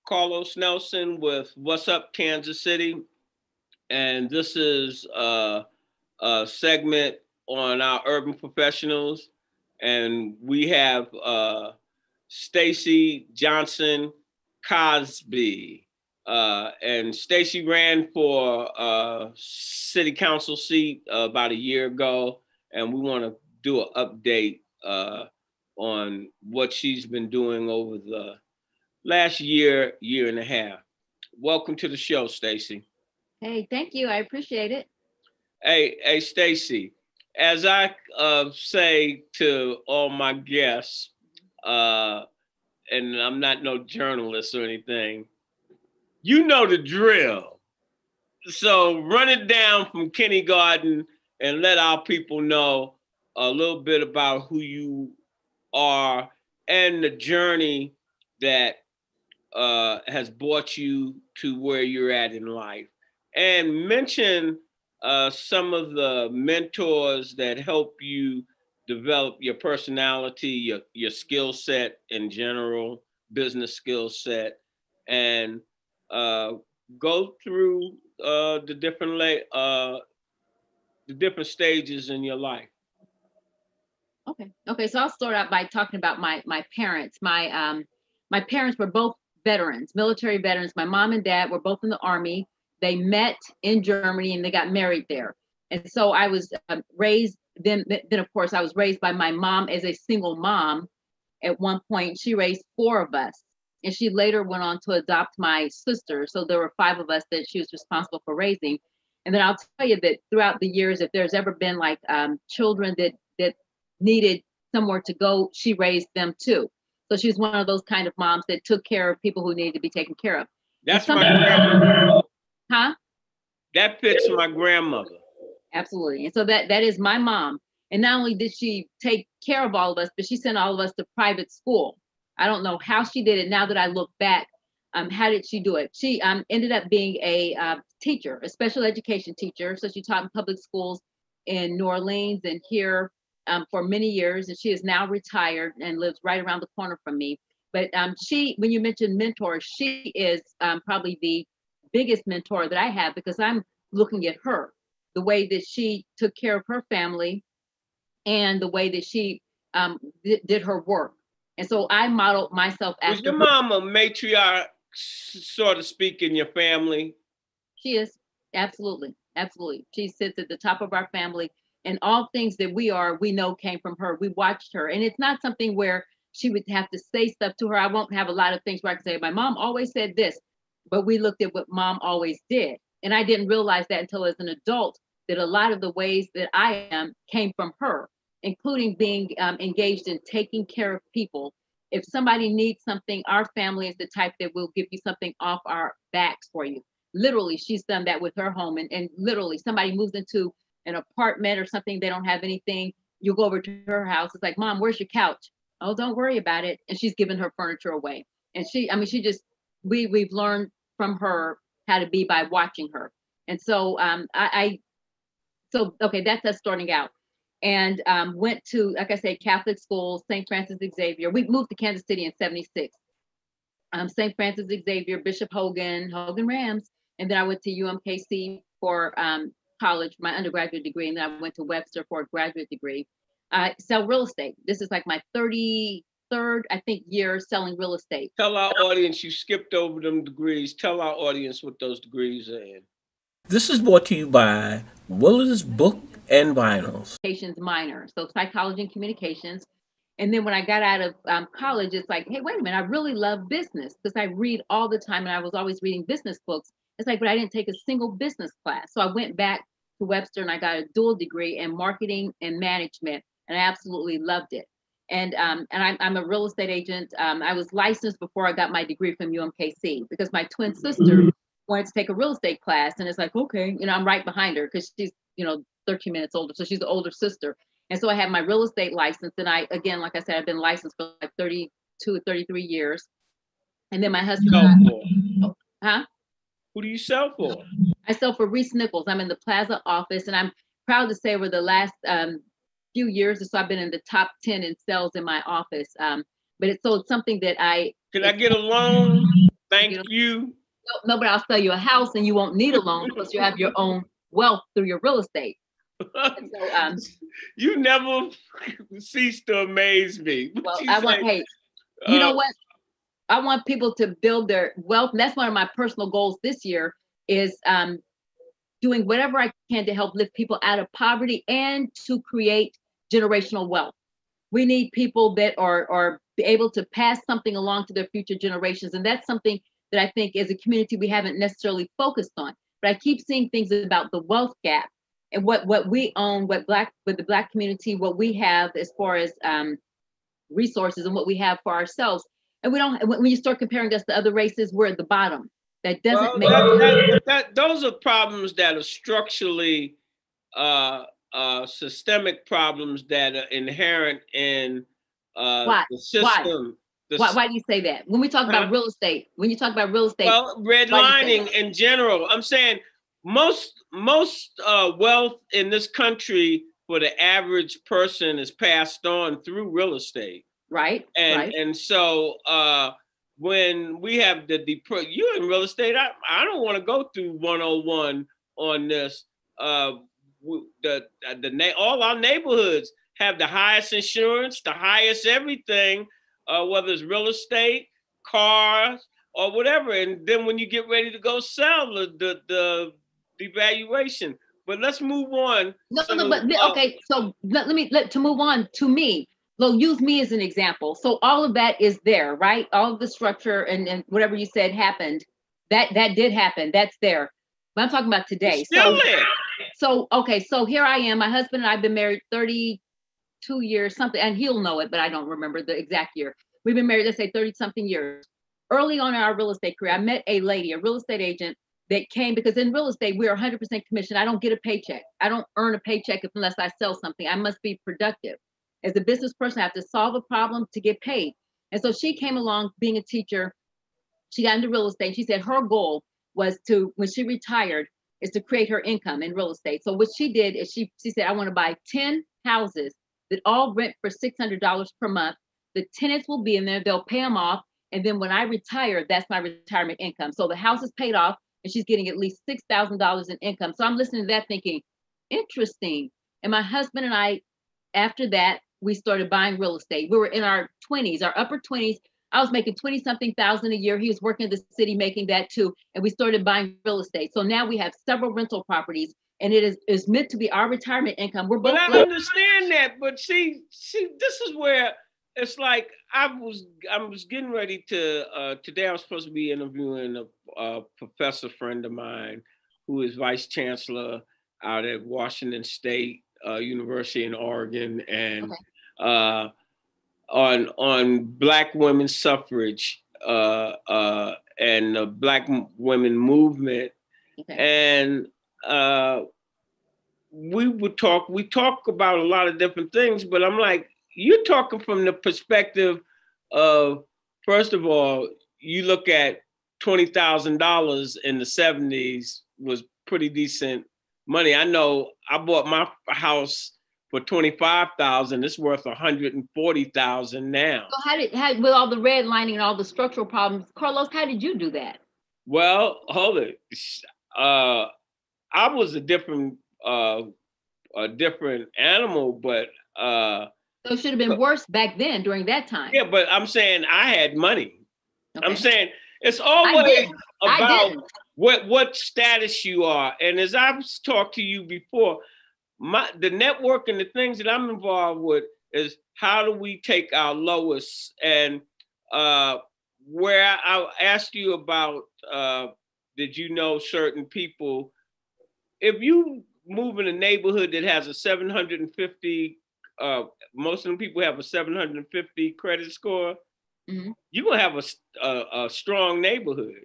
Carlos Nelson with What's Up Kansas City, and this is a segment on our urban professionals, and we have Stacey Johnson-Cosby, and Stacey ran for city council seat about a year ago, and we want to do an update on what she's been doing over the last year and a half. Welcome to the show, Stacey. Hey, thank you. I appreciate it. Hey, Stacey. As I say to all my guests, uh, and I'm not no journalist or anything, you know the drill. So run it down from kindergarten and let our people know a little bit about who you are and the journey that has brought you to where you're at in life. And mention some of the mentors that help you develop your personality, your skill set in general, business skill set, and uh, go through the different stages in your life. Okay. So I'll start out by talking about my parents. My parents were both veterans, military veterans. My mom and dad were both in the army. They met in Germany and they got married there. And so I was raised. Then of course I was raised by my mom as a single mom. At one point, she raised four of us, and she later went on to adopt my sister. So there were five of us that she was responsible for raising. And then I'll tell you that throughout the years, if there's ever been like children that needed somewhere to go, she raised them too. So she's one of those kind of moms that took care of people who needed to be taken care of. And That's my grandmother. huh? That fits my grandmother. Absolutely. And so that is my mom. And not only did she take care of all of us, but she sent all of us to private school. I don't know how she did it. Now that I look back, how did she do it? She ended up being a teacher, a special education teacher. So she taught in public schools in New Orleans and here for many years. And she is now retired and lives right around the corner from me. But when you mentioned mentors, she is probably the biggest mentor that I have because I'm looking at her, the way that she took care of her family and the way that she did her work. And so I modeled myself Was after your her. mom a matriarch, so to speak, in your family? She is absolutely, absolutely. She sits at the top of our family, and all things that we are, we know came from her. We watched her, and it's not something where she would have to say stuff to her. I won't have a lot of things where I can say, my mom always said this, but we looked at what mom always did. And I didn't realize that until as an adult, that a lot of the ways that I am came from her, including being engaged in taking care of people. If somebody needs something, our family is the type that will give you something off our backs for you. Literally, she's done that with her home. And literally, somebody moves into an apartment or something, they don't have anything. You go over to her house, it's like, Mom, where's your couch? Oh, don't worry about it. And she's given her furniture away. And she just, we've learned from her how to be by watching her. And so okay, that's us starting out. And went to, like I said, Catholic school, St. Francis Xavier. We moved to Kansas City in 76. St. Francis Xavier, Bishop Hogan Rams. And then I went to UMKC for college, my undergraduate degree. And then I went to Webster for a graduate degree. I sell real estate. This is like my 33rd, I think, year selling real estate. Tell our audience you skipped over them degrees. Tell our audience what those degrees are in. This is brought to you by Willis Book and Vinyls. Communications minor, so psychology and communications. And then when I got out of college, it's like, hey, wait a minute, I really love business because I read all the time and I was always reading business books. It's like, but I didn't take a single business class. So I went back to Webster and I got a dual degree in marketing and management, and I absolutely loved it. And I'm a real estate agent. I was licensed before I got my degree from UMKC because my twin sister wanted to take a real estate class, and it's like, okay, I'm right behind her because she's 13 minutes older, so she's the older sister. And so I have my real estate license, and I, again, like I said, I've been licensed for like 32 or 33 years. And then my husband, huh? Who do you sell for? I sell for Reece Nichols. I'm in the Plaza office, and I'm proud to say over the last few years or so, I've been in the top 10 in sales in my office. But it's something that Can I get a loan Thank you. No, but I'll sell you a house and you won't need a loan because you have your own wealth through your real estate. So, you never cease to amaze me. Well, you know what? I want people to build their wealth. And that's one of my personal goals this year is doing whatever I can to help lift people out of poverty and to create generational wealth. We need people that are able to pass something along to their future generations. And that's something that I think as a community, we haven't necessarily focused on. But I keep seeing things about the wealth gap and what we own, with the Black community, what we have as far as resources and what we have for ourselves. And we don't, when you start comparing us to other races, we're at the bottom. That doesn't make those are problems that are structurally systemic problems that are inherent in the system. Why do you say that? When we talk about real estate, well, redlining in general, I'm saying most wealth in this country for the average person is passed on through real estate. Right. And so when we have you're in real estate, I don't want to go through 101 on this. All our neighborhoods have the highest insurance, the highest everything, whether it's real estate, cars, or whatever. And then when you get ready to go sell, the devaluation. But let's move on. Okay. So to move on to me. So use me as an example. So all of that is there, right? All of the structure and whatever you said happened, that did happen. That's there. But I'm talking about today. It's still there. So, okay. So here I am. My husband and I have been married 32 years, something, and he'll know it, but I don't remember the exact year. We've been married, let's say 30 something years. Early on in our real estate career, I met a lady, a real estate agent that came, because in real estate, we're 100% commission. I don't get a paycheck. I don't earn a paycheck unless I sell something. I must be productive. As a business person, I have to solve a problem to get paid. And so she came along being a teacher. She got into real estate. She said her goal was to, when she retired, is to create her income in real estate. So what she did is she said, I want to buy 10 houses that all rent for $600 per month. The tenants will be in there. They'll pay them off. And then when I retire, that's my retirement income. So the house is paid off and she's getting at least $6,000 in income. So I'm listening to that thinking, interesting. And my husband and I, after that, we started buying real estate. We were in our 20s, our upper 20s. I was making 20-something thousand a year. He was working in the city making that too. And we started buying real estate. So now we have several rental properties and it is meant to be our retirement income. We're both. But I understand that, but see, this is where it's like I was getting ready to, today I was supposed to be interviewing a professor friend of mine who is vice chancellor out at Washington State University in Oregon, and on Black women's suffrage and the Black women movement. And we talk about a lot of different things, but I'm like, you're talking from the perspective of, first of all, you look at $20,000 in the 70s was pretty decent money. I know I bought my house for $25,000. It's worth $140,000 now. So how with all the redlining and all the structural problems, Carlos, how did you do that? Well, hold it. I was a different animal, but so it should have been worse back then during that time. Yeah, but I'm saying I had money. Okay. I'm saying it's always about what status you are. And as I've talked to you before, the network and the things that I'm involved with is how do we take our lowest, and where I asked you about, did you know certain people? If you move in a neighborhood that has a 750, most of the people have a 750 credit score, you're gonna have a strong neighborhood,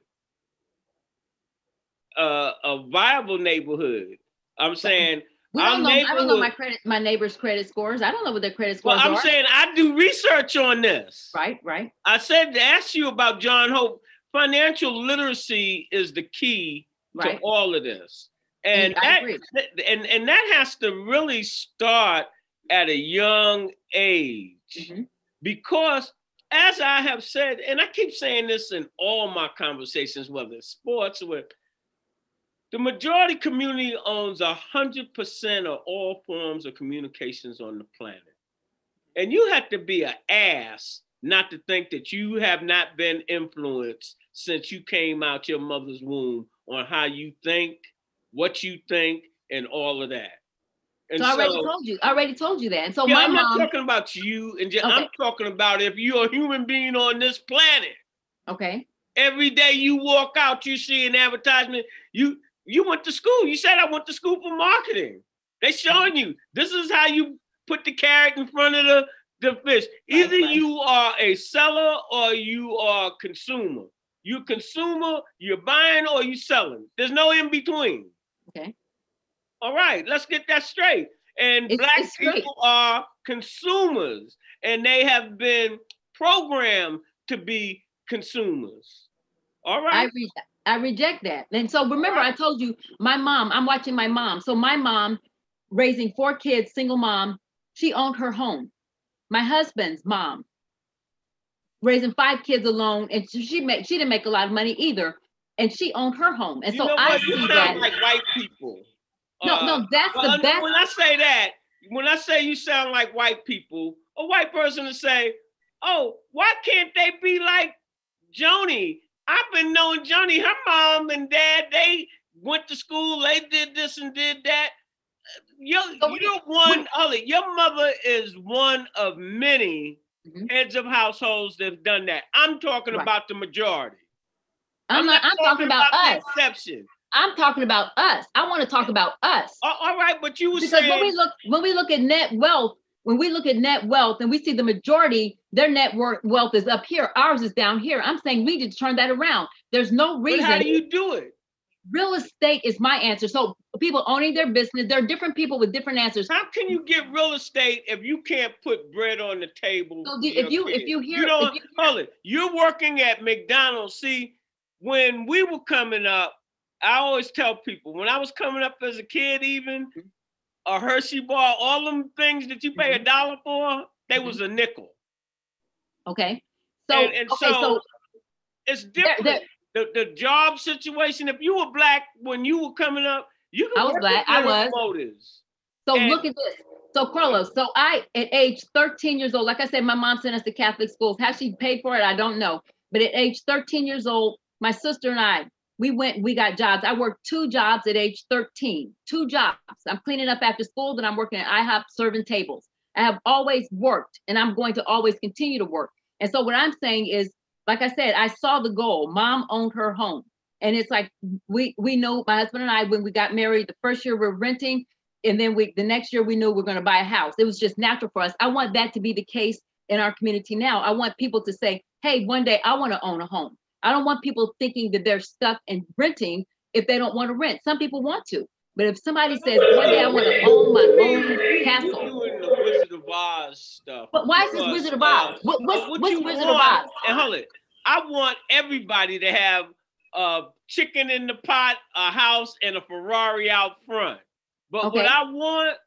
a viable neighborhood. I'm saying. I don't know my neighbor's credit scores. I don't know what their credit scores are. I'm saying I do research on this. Right. I said to ask you about John Hope. Financial literacy is the key to all of this. And that has to really start at a young age, because as I have said, and I keep saying this in all my conversations, whether it's sports or the majority community owns 100% of all forms of communications on the planet. And you have to be an ass not to think that you have not been influenced since you came out your mother's womb on how you think, what you think, and all of that. And so I already told you that. And so yeah, my I'm mom, not talking about you, and okay. I'm talking about if you're a human being on this planet. Okay. Every day you walk out, you see an advertisement. You went to school. You said I went to school for marketing. They showing you this is how you put the carrot in front of the fish. Either you are a seller or you are a consumer. You're a consumer, you're buying or you selling. There's no in between. Okay. All right, let's get that straight. And Black people are consumers, and they have been programmed to be consumers. All right. I reject that. And so remember, I told you my mom, I'm watching my mom. So my mom, raising 4 kids, single mom, she owned her home. My husband's mom, raising 5 kids alone, and she didn't make a lot of money either, and she owned her home. And so I see that like white people. No, that's the best. When I say that, when I say you sound like white people, a white person will say, "Oh, why can't they be like Joni? I've been knowing Joni. Her mom and dad, they went to school. They did this and did that. Your mother is one of many heads of households that've done that. I'm talking about the majority. I'm talking about us. Exception. I'm talking about us. I want to talk about us. All right, but you were because saying when we look at net wealth, and we see the majority, their net wealth is up here, ours is down here. I'm saying we need to turn that around. There's no reason. But how do you do it? Real estate is my answer. So people owning their business, there are different people with different answers. How can you get real estate if you can't put bread on the table? So you're working at McDonald's. See, when we were coming up, I always tell people, when I was coming up as a kid, even a Hershey bar, all them things that you pay $1 for, they was a nickel. Okay. So it's different. The job situation, if you were Black when you were coming up, I was Black. I was. Motives. So look at this. So Carlos, at age 13 years old, like I said, my mom sent us to Catholic schools. How she paid for it, I don't know. But at age 13 years old, my sister and I, we got jobs. I worked 2 jobs at age 13, 2 jobs. I'm cleaning up after school, then I'm working at IHOP serving tables. I have always worked, and I'm going to always continue to work. And so what I'm saying is, like I said, I saw the goal. Mom owned her home. And it's like, we know, my husband and I, when we got married, the first year we're renting, and then the next year we knew we're going to buy a house. It was just natural for us. I want that to be the case in our community now. I want people to say, hey, one day I want to own a home. I don't want people thinking that they're stuck in renting if they don't want to rent. Some people want to. But if somebody says, one day I want to own my own castle. You're doing the Wizard of Oz stuff. But why is this Wizard of Oz? What's Wizard of Oz? And hold it. I want everybody to have a chicken in the pot, a house, and a Ferrari out front. But what I want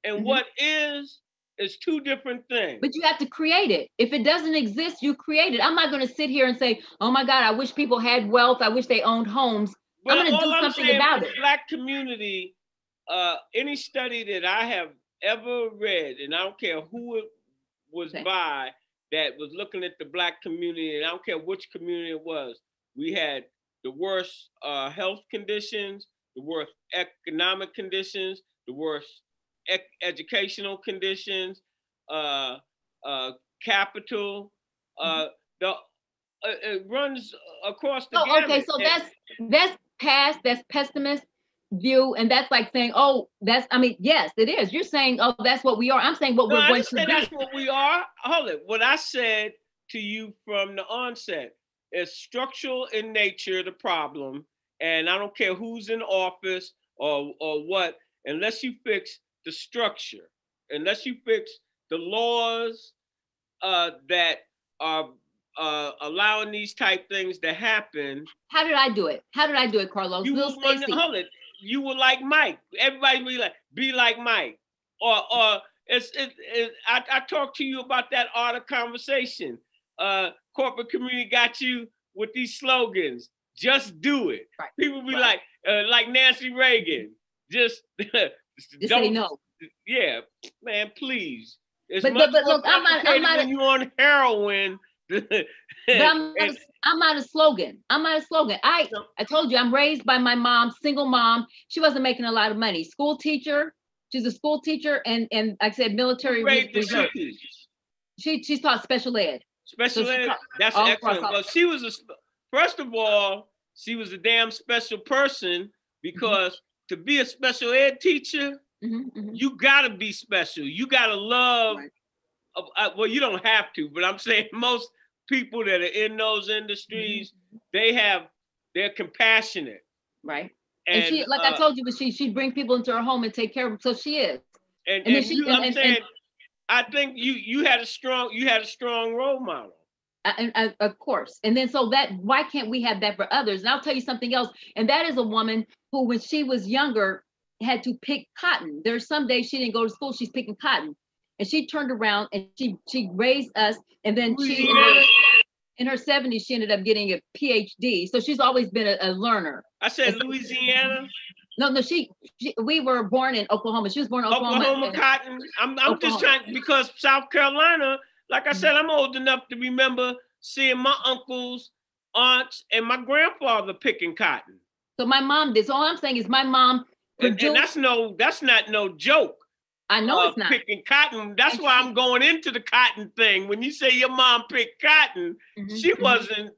and what is 2 different things. But you have to create it. If it doesn't exist, you create it. I'm not going to sit here and say, oh my God, I wish people had wealth. I wish they owned homes. But I'm going to do something about it. Black community, any study that I have ever read, and I don't care who it was by, that was looking at the Black community, and I don't care which community it was, we had the worst health conditions, the worst economic conditions, the worst educational conditions, capital. It runs across the gamut. Okay, so that's past, that's pessimist view, and that's like saying, yes, it is. You're saying, oh, that's what we are. I'm saying what we're going to be. That's what we are. Hold it. What I said to you from the onset is structural in nature, the problem, and I don't care who's in office or what, unless you fix the structure, unless you fix the laws that are allowing these type things to happen. How did I do it? Carlos? You were like Mike. Everybody be like Mike. Or I talked to you about that art of conversation. corporate community got you with these slogans. Just do it. Right. People be like Nancy Reagan, just don't say no. Yeah, man, please. It's But much more look, complicated when you're on heroin. But I'm not a slogan. I'm not a slogan. I told you I'm raised by my mom, single mom. She wasn't making a lot of money. School teacher. She's a school teacher and like I said, military reserve. She taught special ed. Special ed. That's excellent. Well, she was first of all, she was a damn special person because to be a special ed teacher, you gotta be special. You gotta love. Right. Well, you don't have to, but I'm saying most people that are in those industries, they're compassionate. Right. And she, like I told you, but she'd bring people into her home and take care of them. So she is. I think you had a strong role model. Of course. And then why can't we have that for others? And I'll tell you something else. And that is a woman who, when she was younger, had to pick cotton. There's some days she didn't go to school, she's picking cotton. And she turned around and she raised us. And then in her 70s, she ended up getting a PhD. So she's always been a learner. I said Louisiana. No, we were born in Oklahoma. She was born in Oklahoma. Oklahoma cotton. I'm just trying, because South Carolina, like I said, I'm old enough to remember seeing my uncles, aunts, and my grandfather picking cotton. So my mom did. So all I'm saying is my mom produced, and that's not no joke. I know it's not. Picking cotton. That's why I'm going into the cotton thing. When you say your mom picked cotton, she wasn't,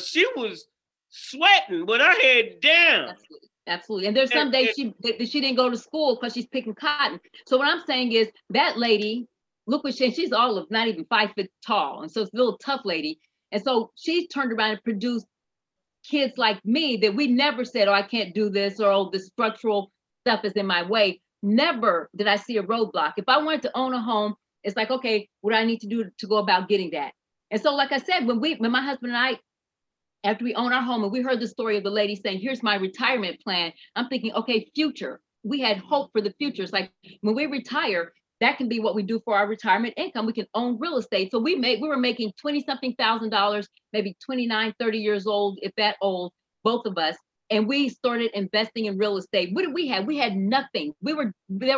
she was sweating with her head down. Absolutely. And there's some days she didn't go to school because she's picking cotton. So what I'm saying is that lady, look what she's all of not even 5 foot tall. And so it's a little tough lady. And so she turned around and produced kids like me that we never said, oh, I can't do this, or oh, the structural stuff is in my way. Never did I see a roadblock. If I wanted to own a home, it's like, okay, what do I need to do to go about getting that? And so, like I said, when my husband and I, after we own our home and we heard the story of the lady saying, here's my retirement plan, I'm thinking, okay, future. We had hope for the future. It's like when we retire, that can be what we do for our retirement income. We can own real estate. So we were making $20-something thousand, maybe 29, 30 years old, if that old, both of us. And we started investing in real estate. What did we have? We had nothing. There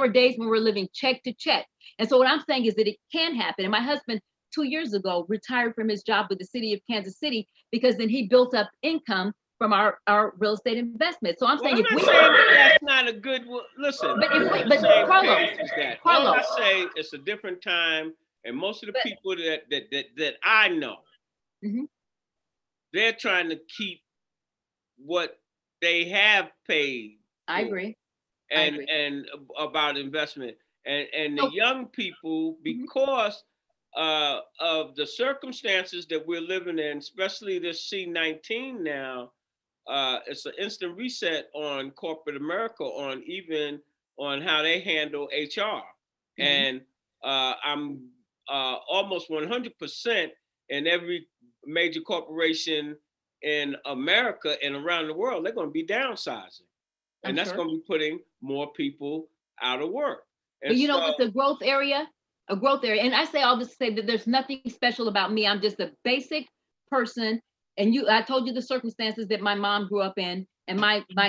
were days when we were living check to check. And so what I'm saying is that it can happen. And my husband, 2 years ago, retired from his job with the city of Kansas City, because then he built up income from our real estate investment. So I'm saying, that's not a good, listen. But Carlos, I say it's a different time, and most of the people that I know, they're trying to keep what they have paid. I agree. And about investment, and the young people, because of the circumstances that we're living in, especially this C-19 now, it's an instant reset on corporate America, on how they handle HR. And I'm almost 100% in every major corporation in America and around the world, they're going to be downsizing. And that's going to be putting more people out of work. And but you know what's a growth area? A growth area. And I say all this to say that there's nothing special about me. I'm just a basic person. And I told you the circumstances that my mom grew up in, and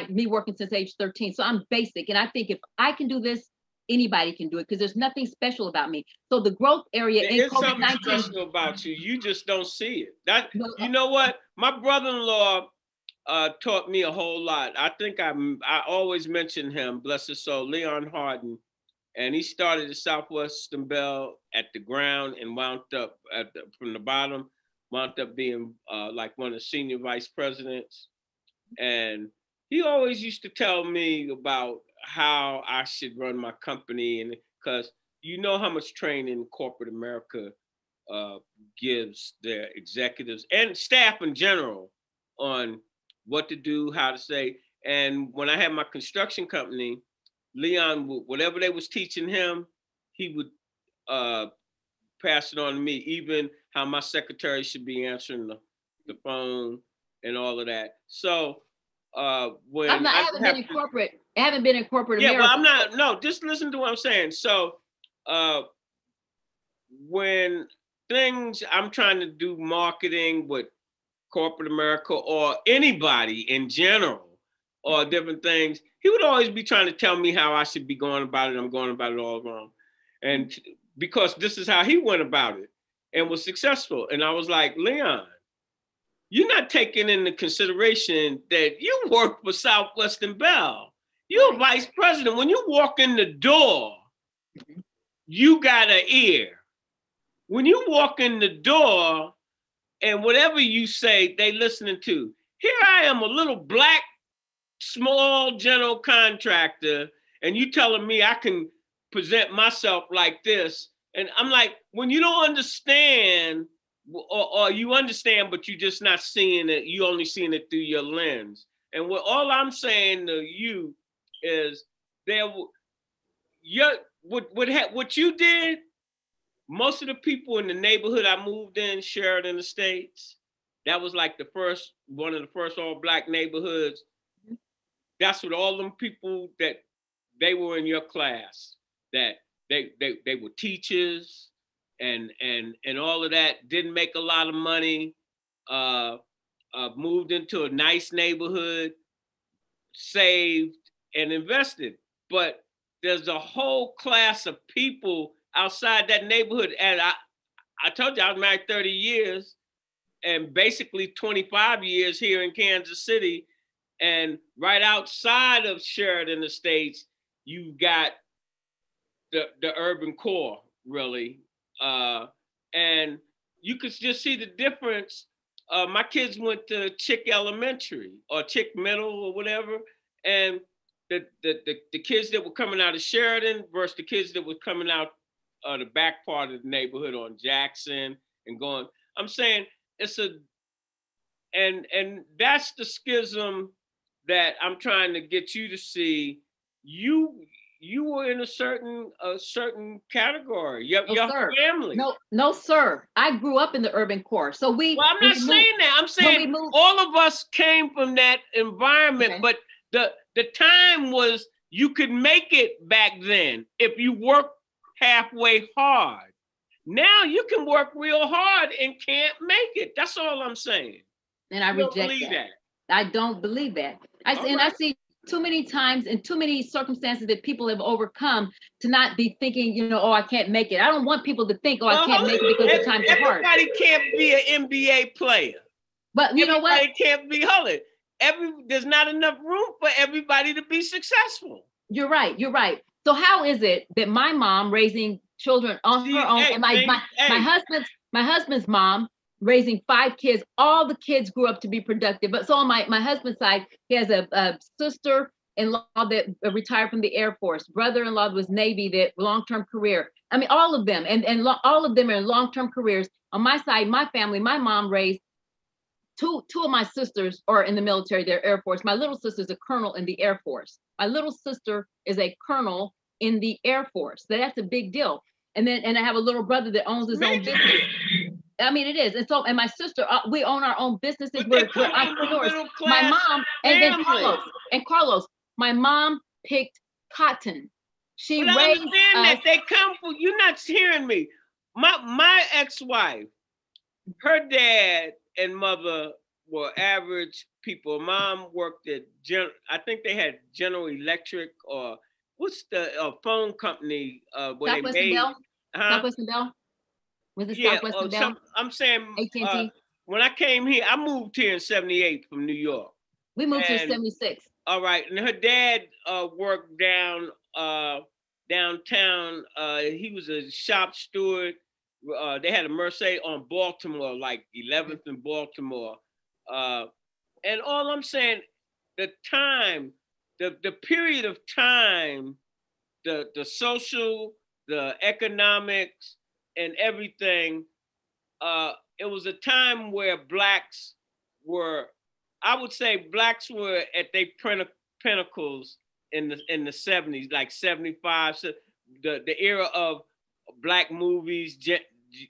me working since age 13. So I'm basic. And I think if I can do this, anybody can do it, because there's nothing special about me. So the growth area in COVID-19, something special about you. You just don't see it. You know what? My brother-in-law taught me a whole lot. I think I always mention him, bless his soul, Leon Harden. And he started at Southwestern Bell at the ground and wound up from the bottom, wound up being like one of the senior vice presidents. And he always used to tell me about how I should run my company, and because you know how much training corporate America gives their executives and staff in general on what to do, how to say. And when I had my construction company, Leon, whatever they was teaching him, he would pass it on to me, even how my secretary should be answering the phone and all of that. So when I haven't been in corporate yeah, America. well, I'm not, no, just listen to what I'm saying. So when things I'm trying to do marketing with corporate America or anybody in general or different things, he would always be trying to tell me how I should be going about it. I'm going about it all wrong. And because this is how he went about it and was successful. And I was like, Leon, you're not taking into consideration that you work for Southwestern Bell. You're vice president. When you walk in the door, you got an ear. When you walk in the door and whatever you say, they listening to. Here I am, a little black, small general contractor, and you telling me I can present myself like this. And I'm like, when you don't understand, or you understand, but you're just not seeing it, you only seeing it through your lens. And all I'm saying to you is what you did, most of the people in the neighborhood I moved in, Sheridan Estates, that was like one of the first all black neighborhoods. That's what all them people that they were in your class, that they were teachers and all of that, didn't make a lot of money, moved into a nice neighborhood, saved and invested. But there's a whole class of people outside that neighborhood. And I told you I was married 30 years and basically 25 years here in Kansas City. And right outside of Sheridan Estates, you got the urban core, really. And you could just see the difference. My kids went to Chick Elementary or Chick Middle or whatever. And the kids that were coming out of Sheridan versus the kids that were coming out the back part of the neighborhood on Jackson and going, I'm saying and that's the schism that I'm trying to get you to see. You were in a certain category. Your family. No, sir. I grew up in the urban core. So Well, I'm not saying that. I'm saying all of us came from that environment, but the time was you could make it back then if you worked halfway hard. Now you can work real hard and can't make it. That's all I'm saying. And I reject that. I don't believe that. I see too many times and too many circumstances that people have overcome to not be thinking, oh, I can't make it. I don't want people to think, I can't make it because the times are hard. Everybody can't be an NBA player. But you know what? Everybody can't be there's not enough room for everybody to be successful. You're right. So how is it that my mom raising children on her own, and my husband's mom raising 5 kids, all the kids grew up to be productive. But so on my husband's side, he has a sister-in-law that retired from the Air Force, brother-in-law was Navy, that long-term career. I mean, all of them, and all of them are in long-term careers. On my side, my family, my mom raised two of my sisters are in the military, they're Air Force. My little sister's a colonel in the Air Force. My little sister is a colonel in the Air Force. So that's a big deal. And I have a little brother that owns his own business. I mean, it is. And my sister, we own our own businesses. We're entrepreneurs. My mom, and Carlos, my mom picked cotton. She raised understand that they come from, you're not hearing me. My ex-wife, her dad and mother were average people. Mom worked at, I think they had General Electric, or what's the phone company where Southwestern they made? Bell? Southwestern Bell? Was it Southwestern Bell? I'm saying AT&T? When I came here, I moved here in 78 from New York. We moved here in 76. All right. And her dad worked downtown. He was a shop steward. They had a Mercedes on Baltimore, like 11th and Baltimore. And all I'm saying, the time, the period of time, the social, the economics, and everything, it was a time where blacks were, I would say blacks were at their pinnacles in the 70s, like 75. So the era of black movies,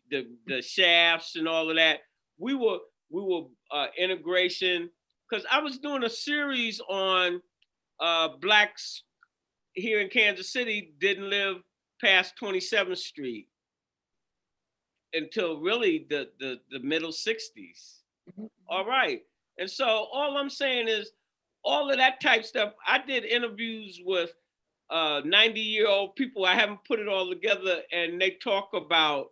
the Shafts and all of that. We were integration, because I was doing a series on blacks here in Kansas City didn't live past 27th Street. until really the middle 60s. All right. And so all I'm saying is all of that type stuff. I did interviews with 90-year-old people. I haven't put it all together, and they talk about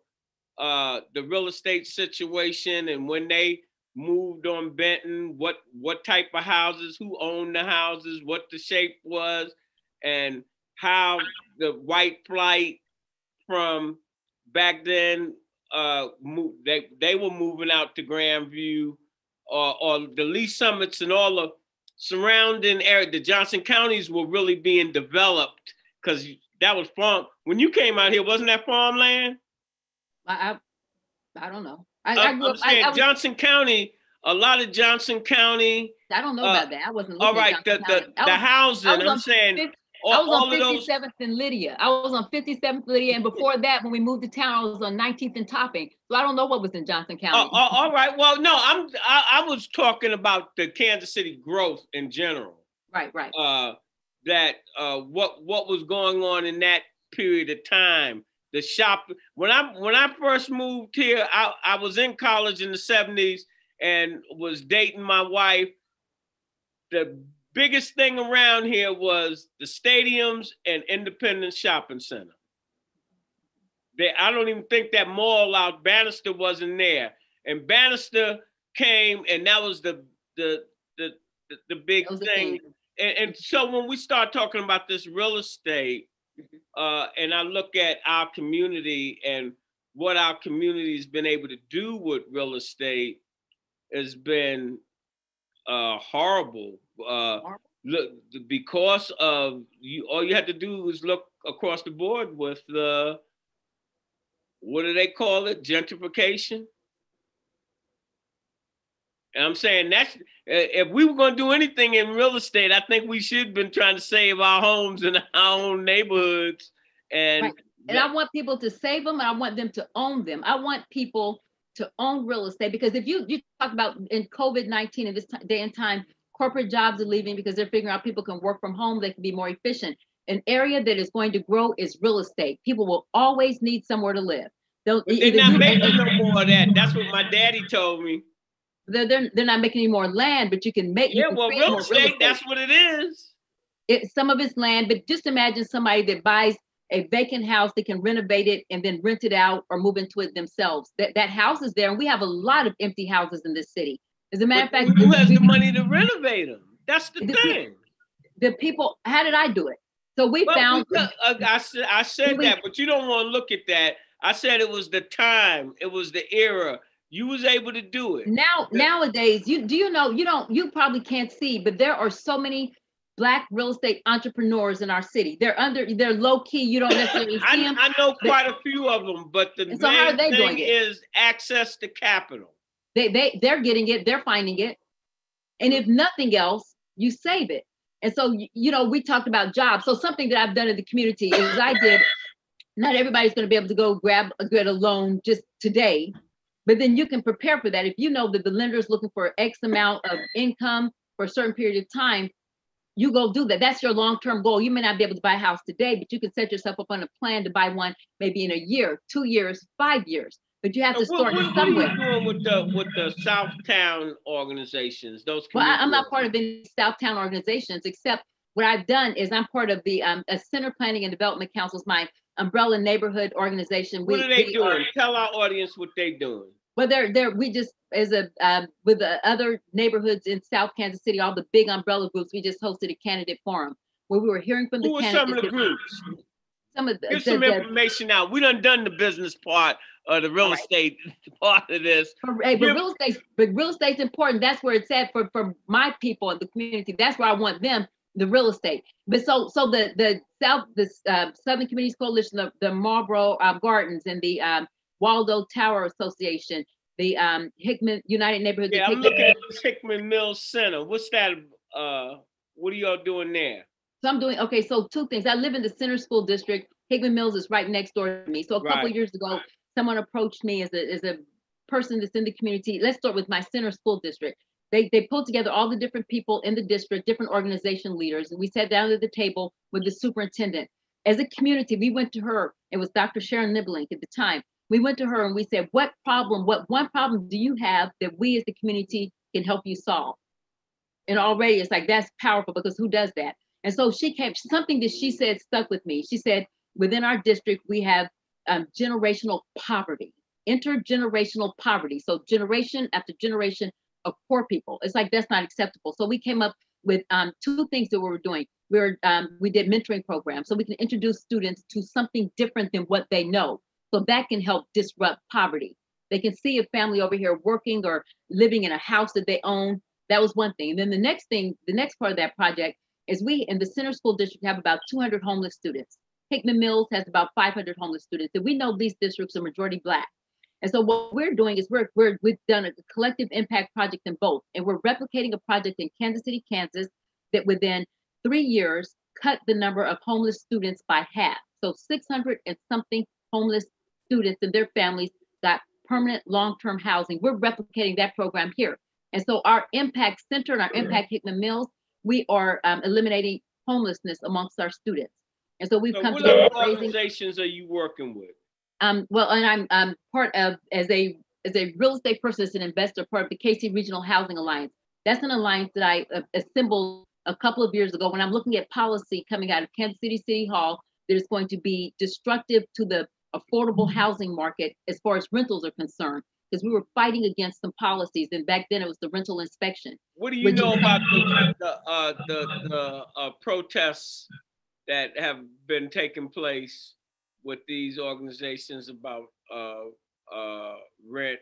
the real estate situation and when they moved on Benton, what type of houses, who owned the houses, what the shape was, and how the white flight from back then they were moving out to Grandview or the Lee Summits and all the surrounding area. The Johnson counties were really being developed because that was farm. When you came out here, wasn't that farmland? I don't know. I'm saying Johnson County, a lot of Johnson County. I don't know about that. I wasn't looking all right, at Johnson County. the housing. I'm saying I was on 57th and Lydia. I was on 57th and Lydia, and before that, when we moved to town, I was on 19th and Topping. So I don't know what was in Johnson County. All right. Well, no, I was talking about the Kansas City growth in general. Right. That what was going on in that period of time. The shop. When I first moved here, I was in college in the 70s and was dating my wife. The biggest thing around here was the stadiums and Independence Shopping Center. I don't even think that mall out Bannister wasn't there. And Bannister came, and that was the big thing. And so when we start talking about this real estate, and I look at our community and what our community has been able to do with real estate has been horrible. Look, because of you, all you had to do was look across the board with the, what do they call it? Gentrification. And I'm saying that's, if we were going to do anything in real estate, I think we should have been trying to save our homes in our own neighborhoods. And, right. And I want people to save them, and I want them to own them. I want people to own real estate, because if you talk about in COVID-19 in this day and time, corporate jobs are leaving because they're figuring out people can work from home, they can be more efficient. An area that is going to grow is real estate. People will always need somewhere to live. They're not making no more of that. That's what my daddy told me. They're not making any more land, but you can make. Yeah, well, real estate, that's what it is. Some of it's land, but just imagine somebody that buys a vacant house, they can renovate it and then rent it out or move into it themselves. That house is there, and we have a lot of empty houses in this city. As a matter of fact, who has the money to renovate them? That's the thing. The people. How did I do it? So we found. I said that, but you don't want to look at that. I said it was the time, it was the era. You was able to do it. Nowadays, you probably can't see, but there are so many Black real estate entrepreneurs in our city. They're low key. You don't necessarily see them. I know quite a few of them, but the main thing is access to capital. They're getting it. They're finding it. And if nothing else, you save it. And so, we talked about jobs. So something that I've done in the community is not everybody's going to be able to go get a loan just today, but then you can prepare for that. If you know that the lender is looking for X amount of income for a certain period of time, you go do that. That's your long-term goal. You may not be able to buy a house today, but you can set yourself up on a plan to buy one maybe in a year, 2 years, 5 years. But you have to start somewhere. What are you doing with the Southtown organizations? I'm not part of any Southtown organizations, except what I've done is I'm part of the Center Planning and Development Council's my umbrella neighborhood organization. What are they doing? Tell our audience what they're doing. Well, we just, with the other neighborhoods in South Kansas City, all the big umbrella groups, we just hosted a candidate forum where we were hearing from the candidates. Who are some of the groups? Get some information out. We done the business part of the real estate part of this. But real estate's important. That's where it's at for my people in the community. That's where I want them, the real estate. But so the Southern Communities Coalition, the Marlboro Gardens, and the Waldo Tower Association, the Hickman United Neighborhood. Yeah, I'm looking at this Hickman Mills Center. What's that? What are y'all doing there? So so two things. I live in the Center School District. Hickman Mills is right next door to me. So a couple of years ago, someone approached me as a person that's in the community. Let's start with my Center School District. They pulled together all the different people in the district, different organization leaders, and we sat down at the table with the superintendent. As a community, we went to her. It was Dr. Sharon Niblink at the time. We went to her and we said, what one problem do you have that we as the community can help you solve? And already it's like, that's powerful, because who does that? And so she came, something that she said stuck with me. She said, within our district, we have generational poverty, intergenerational poverty. So generation after generation of poor people. It's like, that's not acceptable. So we came up with 2 things that we were doing. We did mentoring programs, so we can introduce students to something different than what they know. So that can help disrupt poverty. They can see a family over here working or living in a house that they own. That was one thing. And then the next part of that project is we in the Center School District have about 200 homeless students. Hickman Mills has about 500 homeless students. And we know these districts are majority Black. And so what we're doing is we've done a collective impact project in both. And we're replicating a project in Kansas City, Kansas, that within 3 years cut the number of homeless students by half. So 600 and something homeless students and their families got permanent long-term housing. We're replicating that program here. And so our impact center and our impact Hickman Mills, we are eliminating homelessness amongst our students. And so we've come together. What organizations are you working with? Well, and I'm part of, as a real estate person, as an investor, part of the KC Regional Housing Alliance. That's an alliance that I assembled a couple of years ago when I'm looking at policy coming out of Kansas City City Hall that is going to be destructive to the affordable housing market as far as rentals are concerned, because we were fighting against some policies, and back then it was the rental inspection. What do you know about the protests that have been taking place with these organizations about rent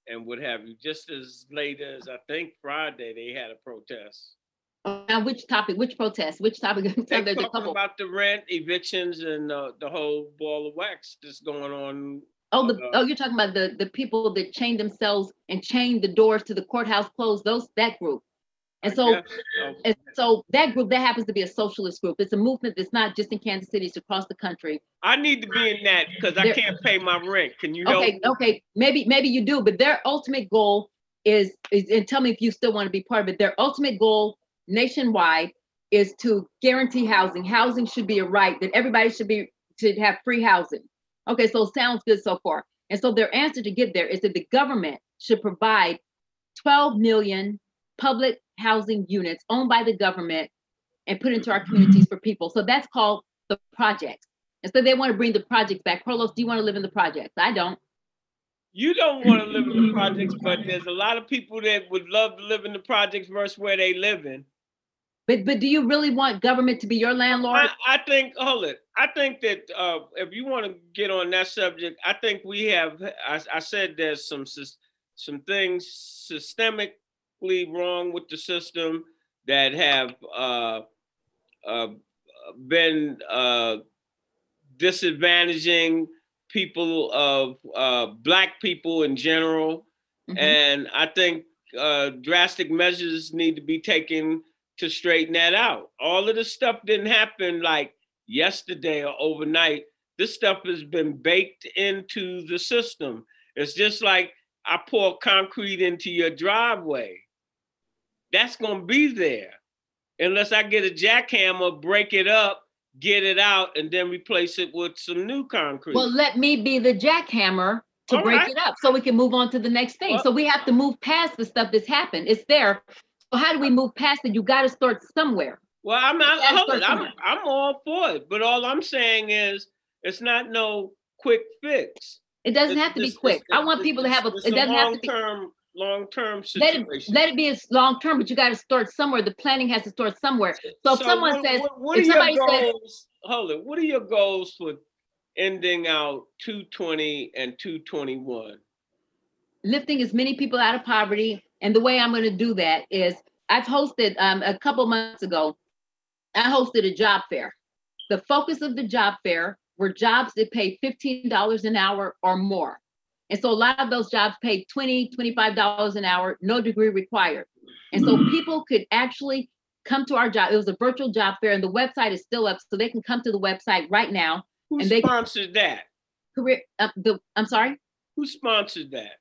and what have you? Just as late as I think Friday, they had a protest. Now, which topic? Which protest? Which topic? They're talking about the rent, evictions, and the whole ball of wax that's going on. You're talking about the people that chained themselves and chained the doors to the courthouse closed. That group. And so that group, that happens to be a socialist group. It's a movement that's not just in Kansas City, it's across the country. I need to be in that because I can't pay my rent. Can you help? Okay. Maybe you do, but their ultimate goal is, and tell me if you still want to be part of it. Their ultimate goal nationwide is to guarantee housing. Housing should be a right, that everybody should have free housing. Okay, so it sounds good so far. And so their answer to get there is that the government should provide 12 million public housing units owned by the government and put into our communities for people. So that's called the projects. And so they want to bring the projects back. Carlos, do you want to live in the projects? I don't. You don't want to live in the projects, but there's a lot of people that would love to live in the projects versus where they live in. But do you really want government to be your landlord? I think that if you want to get on that subject, I think we have, I said there's some things systemically wrong with the system that have been disadvantaging people of Black people in general. Mm-hmm. And I think drastic measures need to be taken to straighten that out. All of this stuff didn't happen like yesterday or overnight. This stuff has been baked into the system. It's just like I pour concrete into your driveway. That's gonna be there unless I get a jackhammer, break it up, get it out, and then replace it with some new concrete. Well, let me be the jackhammer to break it up so we can move on to the next thing. So we have to move past the stuff that's happened. It's there. So how do we move past it? You got to start somewhere. Well, I'm all for it, but all I'm saying is it's not no quick fix. It doesn't have to be quick. I want people to have it doesn't have to be long-term situation. Let it be as long-term, but you got to start somewhere. The planning has to start somewhere. So if someone says, what are your goals for ending out 220 and 221? Lifting as many people out of poverty. And the way I'm going to do that is I've hosted a couple months ago, I hosted a job fair. The focus of the job fair were jobs that paid $15 an hour or more. And so a lot of those jobs paid $20, $25 an hour, no degree required. And so people could actually come to our job. It was a virtual job fair and the website is still up. So they can come to the website right now. Who sponsored that? I'm sorry? Who sponsored that?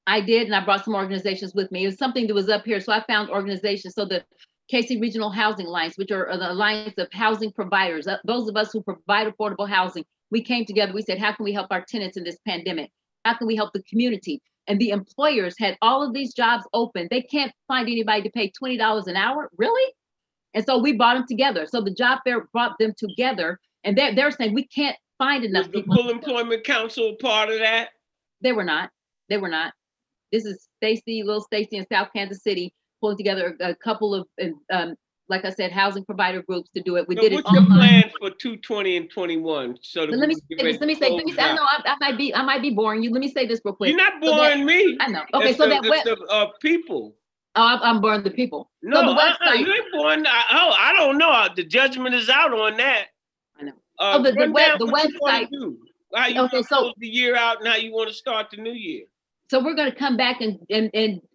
I did, and I brought some organizations with me. It was something that was up here, so I found organizations. So the KC Regional Housing Alliance, which are the alliance of housing providers, those of us who provide affordable housing, We came together. We said, how can we help our tenants in this pandemic? How can we help the community? And the employers had all of these jobs open. They can't find anybody to pay $20 an hour. Really? And so we brought them together. So the job fair brought them together. And they're saying we can't find enough people. Was the Full Employment Council part of that? They were not. They were not. This is Stacey, little Stacey in South Kansas City, pulling together a couple of, like I said, housing provider groups to do it. We did it. What's your plan for 220 and 21 so that let me say this. I know I might be boring you. Let me say this real quick. You're not boring me. I know. Okay, so the people. Oh, I'm boring the people. No, so the website, you ain't boring. I don't know. The judgment is out on that. I know. The website. How you want to close the year out and how you want to start the new year. So we're going to come back and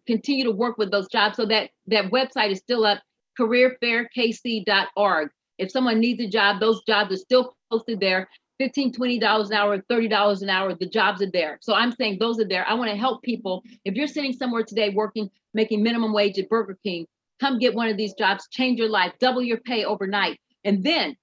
continue to work with those jobs. So that website is still up, careerfairkc.org. If someone needs a job, those jobs are still posted there. $15, $20 an hour, $30 an hour, the jobs are there. So I'm saying those are there. I want to help people. If you're sitting somewhere today working, making minimum wage at Burger King, come get one of these jobs, change your life, double your pay overnight. And then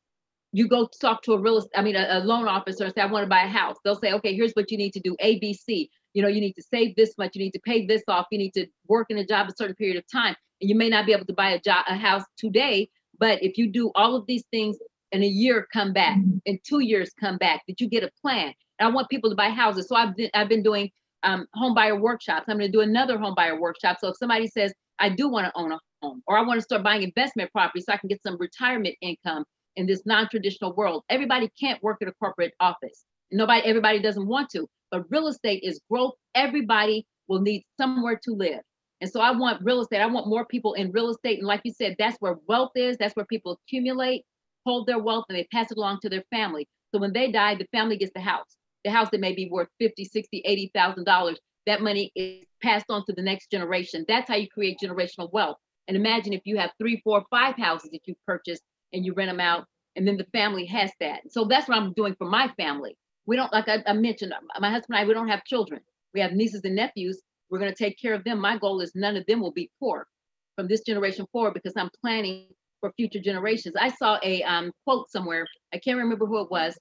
you go talk to a loan officer and say, I want to buy a house. They'll say, okay, here's what you need to do, A, B, C. You need to save this much. You need to pay this off. You need to work in a job a certain period of time. And you may not be able to buy a house today, but if you do all of these things in a year, come back, in 2 years, come back, that you get a plan. And I want people to buy houses. So I've been doing home buyer workshops. I'm going to do another home buyer workshop. So if somebody says, I do want to own a home, or I want to start buying investment property so I can get some retirement income in this non-traditional world. Everybody can't work at a corporate office. Everybody doesn't want to, but real estate is growth. Everybody will need somewhere to live. And so I want real estate. I want more people in real estate. And like you said, that's where wealth is. That's where people accumulate, hold their wealth, and they pass it along to their family. So when they die, the family gets the house that may be worth $50,000, $60,000, $80,000. That money is passed on to the next generation. That's how you create generational wealth. And imagine if you have 3, 4, 5 houses that you purchased and you rent them out, and then the family has that. So that's what I'm doing for my family. We don't, like I mentioned, my husband and I, we don't have children. We have nieces and nephews. We're going to take care of them. My goal is none of them will be poor from this generation forward, because I'm planning for future generations. I saw a quote somewhere. I can't remember who it was.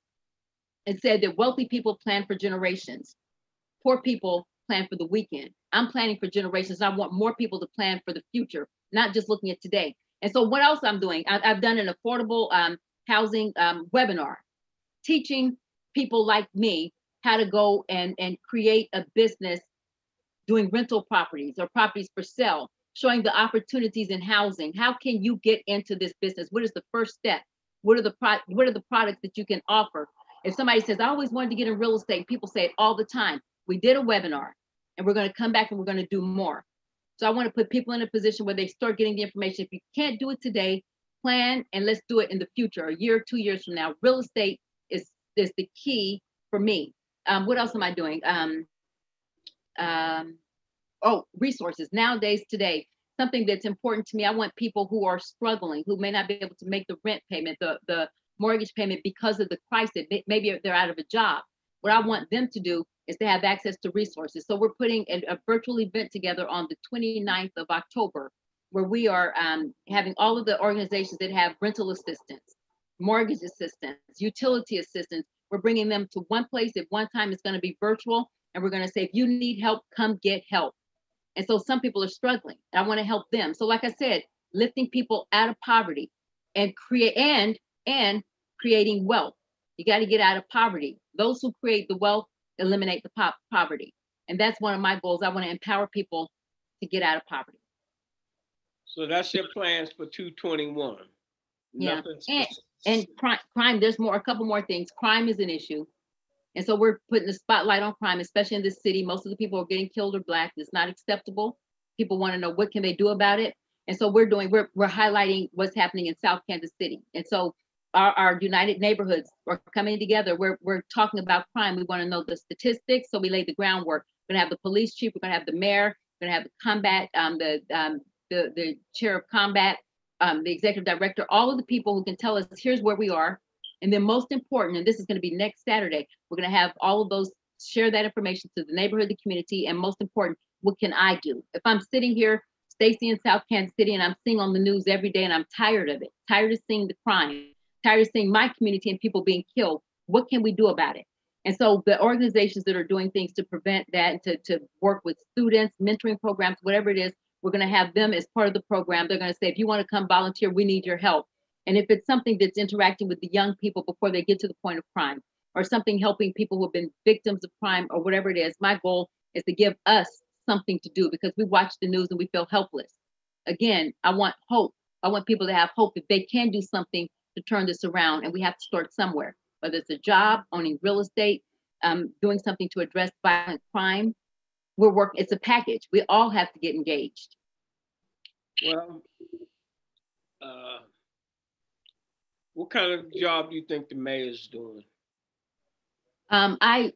It said that wealthy people plan for generations. Poor people plan for the weekend. I'm planning for generations. I want more people to plan for the future, not just looking at today. And so what else I'm doing? I've done an affordable housing webinar, teaching people like me how to go and create a business doing rental properties or properties for sale, showing the opportunities in housing. How can you get into this business? What is the first step? What are the products that you can offer? If somebody says, I always wanted to get in real estate, people say it all the time. We did a webinar, and we're going to come back and we're going to do more. So I want to put people in a position where they start getting the information. If you can't do it today, plan, and let's do it in the future, a year, 2 years from now. Real estate is the key for me. What else am I doing? Resources. Nowadays, today, something that's important to me, I want people who are struggling, who may not be able to make the rent payment, the mortgage payment because of the crisis. Maybe they're out of a job. What I want them to do is to have access to resources. So we're putting a virtual event together on the 29th of October, where we are having all of the organizations that have rental assistance, mortgage assistance, utility assistance. We're bringing them to one place at one time. It's going to be virtual. And we're going to say, if you need help, come get help. And so some people are struggling. And I want to help them. So like I said, lifting people out of poverty and creating wealth. You got to get out of poverty. Those who create the wealth eliminate the poverty. And that's one of my goals. I want to empower people to get out of poverty. So that's your plans for 221. Yeah. And crime, there's a couple more things. Crime is an issue. And so we're putting the spotlight on crime, especially in this city. Most of the people are getting killed are Black. It's not acceptable. People want to know, what can they do about it? And so we're highlighting what's happening in South Kansas City. And so our United Neighborhoods are coming together. We're talking about crime. We want to know the statistics. So we laid the groundwork. We're going to have the police chief. We're going to have the mayor. We're going to have the combat, the chair of combat, the executive director, all of the people who can tell us, here's where we are. And then most important, and this is going to be next Saturday, we're going to have all of those, share that information to the neighborhood, the community, and most important, what can I do? If I'm sitting here, Stacey in South Kansas City, and I'm seeing on the news every day, and I'm tired of it, tired of seeing the crime, tired of seeing my community and people being killed, What can we do about it? And so the organizations that are doing things to prevent that, to work with students, mentoring programs, whatever it is, we're going to have them as part of the program. They're going to say, if you want to come volunteer, we need your help. And if it's something that's interacting with the young people before they get to the point of crime, or something helping people who have been victims of crime, or whatever it is, my goal is to give us something to do, because we watch the news and we feel helpless. Again, I want hope. I want people to have hope that they can do something to turn this around, and we have to start somewhere, whether it's a job, owning real estate, doing something to address violent crime. It's a package. We all have to get engaged. Well, what kind of job do you think the mayor's doing? I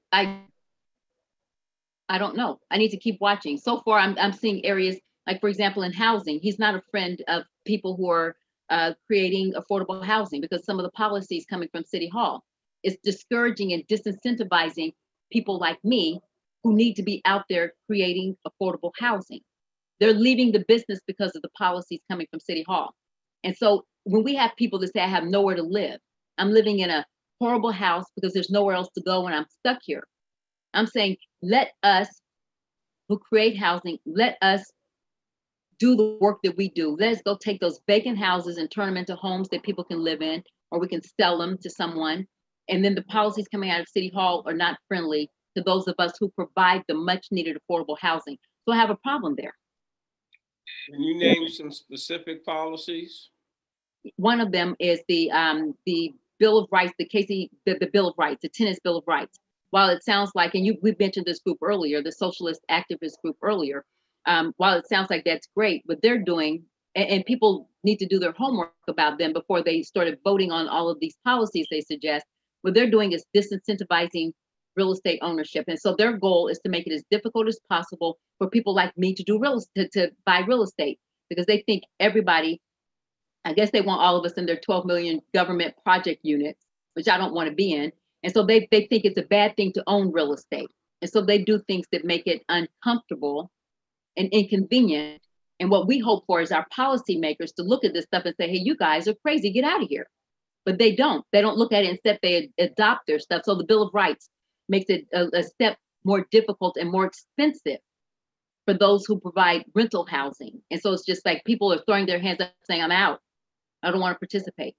don't know. I need to keep watching. So far, I'm seeing areas like, for example, in housing, he's not a friend of people who are creating affordable housing, because some of the policies coming from City Hall is discouraging and disincentivizing people like me who need to be out there creating affordable housing. They're leaving the business because of the policies coming from City Hall. And so when we have people that say, I have nowhere to live, I'm living in a horrible house because there's nowhere else to go and I'm stuck here. I'm saying, let us who create housing, let us do the work that we do. Let's go take those vacant houses and turn them into homes that people can live in, or we can sell them to someone. And then the policies coming out of City Hall are not friendly to those of us who provide the much needed affordable housing. So I have a problem there. Can you name some specific policies? One of them is the Bill of Rights, the Bill of Rights, the Tenants Bill of Rights. While it sounds like, and we mentioned this group earlier, the socialist activist group earlier, while it sounds like that's great, what they're doing, and people need to do their homework about them before they started voting on all of these policies they suggest, what they're doing is disincentivizing real estate ownership. And so their goal is to make it as difficult as possible for people like me to do to buy real estate, because they think everybody, I guess they want all of us in their 12 million government project units, which I don't want to be in. And so they think it's a bad thing to own real estate. And so they do things that make it uncomfortable and inconvenient. And what we hope for is our policymakers to look at this stuff and say, hey, you guys are crazy, get out of here. But they don't. They don't look at it. Instead, they adopt their stuff. So the Bill of Rights makes it a step more difficult and more expensive for those who provide rental housing. And so it's just like people are throwing their hands up saying, I'm out. I don't want to participate.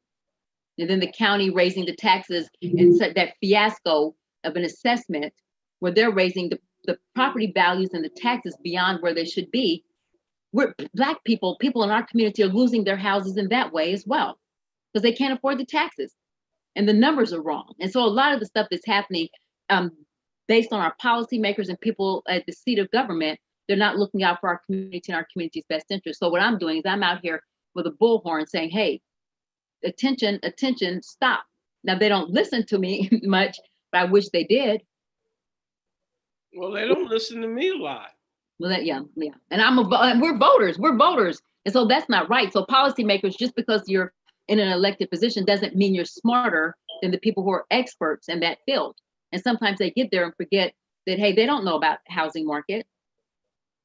And then the county raising the taxes and that fiasco of an assessment where they're raising the property values and the taxes beyond where they should be. We're Black people in our community are losing their houses in that way as well, because they can't afford the taxes and the numbers are wrong. And so a lot of the stuff that's happening based on our policymakers and people at the seat of government, they're not looking out for our community and our community's best interest. So what I'm doing is I'm out here with a bullhorn saying, hey, attention, stop. Now they don't listen to me much, but I wish they did. Well, they don't listen to me a lot. Well, yeah. And we're voters. And so that's not right. So policymakers, just because you're in an elected position doesn't mean you're smarter than the people who are experts in that field. And sometimes they get there and forget that, hey, they don't know about housing market.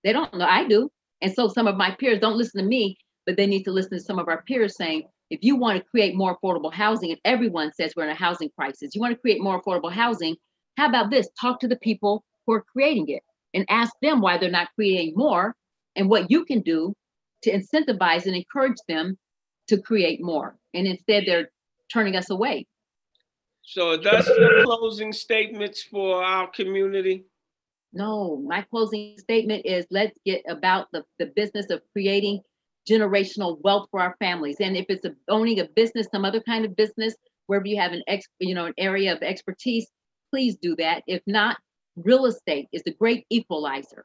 They don't know. I do. And so some of my peers don't listen to me, but they need to listen to some of our peers saying, if you want to create more affordable housing, and everyone says we're in a housing crisis, you want to create more affordable housing, how about this? Talk to the people who are creating it and ask them why they're not creating more and what you can do to incentivize and encourage them to create more. And instead they're turning us away. So that's your closing statements for our community? No, my closing statement is let's get about the business of creating generational wealth for our families. And if it's owning a business, some other kind of business, wherever you have an area of expertise, please do that. If not, real estate is the great equalizer.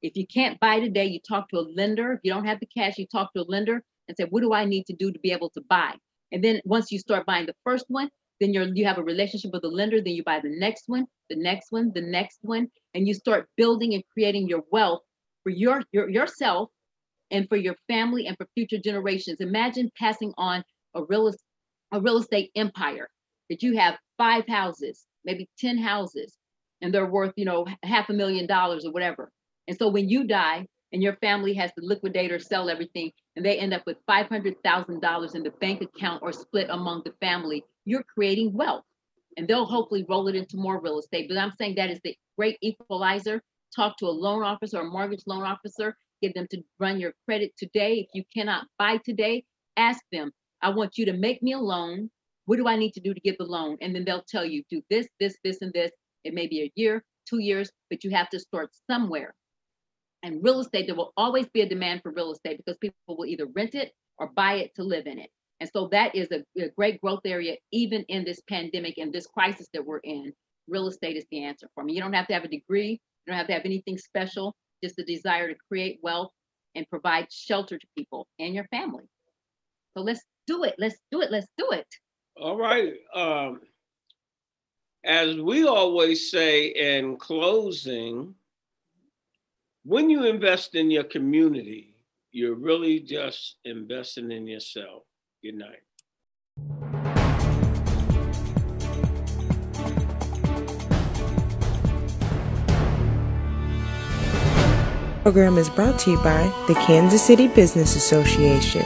If you can't buy today, you talk to a lender. If you don't have the cash, you talk to a lender and say, what do I need to do to be able to buy? And then once you start buying the first one, then you have a relationship with the lender, then you buy the next one, the next one, the next one, and you start building and creating your wealth for yourself and for your family and for future generations. Imagine passing on a real estate empire that you have 5 houses, maybe 10 houses, and they're worth, $500,000 or whatever. And so when you die and your family has to liquidate or sell everything, and they end up with $500,000 in the bank account or split among the family, you're creating wealth. and they'll hopefully roll it into more real estate. But I'm saying that is the great equalizer. Talk to a loan officer or mortgage loan officer, get them to run your credit today. If you cannot buy today, ask them, I want you to make me a loan. What do I need to do to get the loan? And then they'll tell you, do this, this, this, and this. It may be a year, 2 years, but you have to start somewhere. And real estate, there will always be a demand for real estate because people will either rent it or buy it to live in it. And so that is a great growth area, even in this pandemic and this crisis that we're in. Real estate is the answer for me. You don't have to have a degree. You don't have to have anything special, just the desire to create wealth and provide shelter to people and your family. So let's do it. Let's do it. Let's do it. All right. As we always say in closing, when you invest in your community, you're really just investing in yourself. Good night. Program is brought to you by the Kansas City Business Association.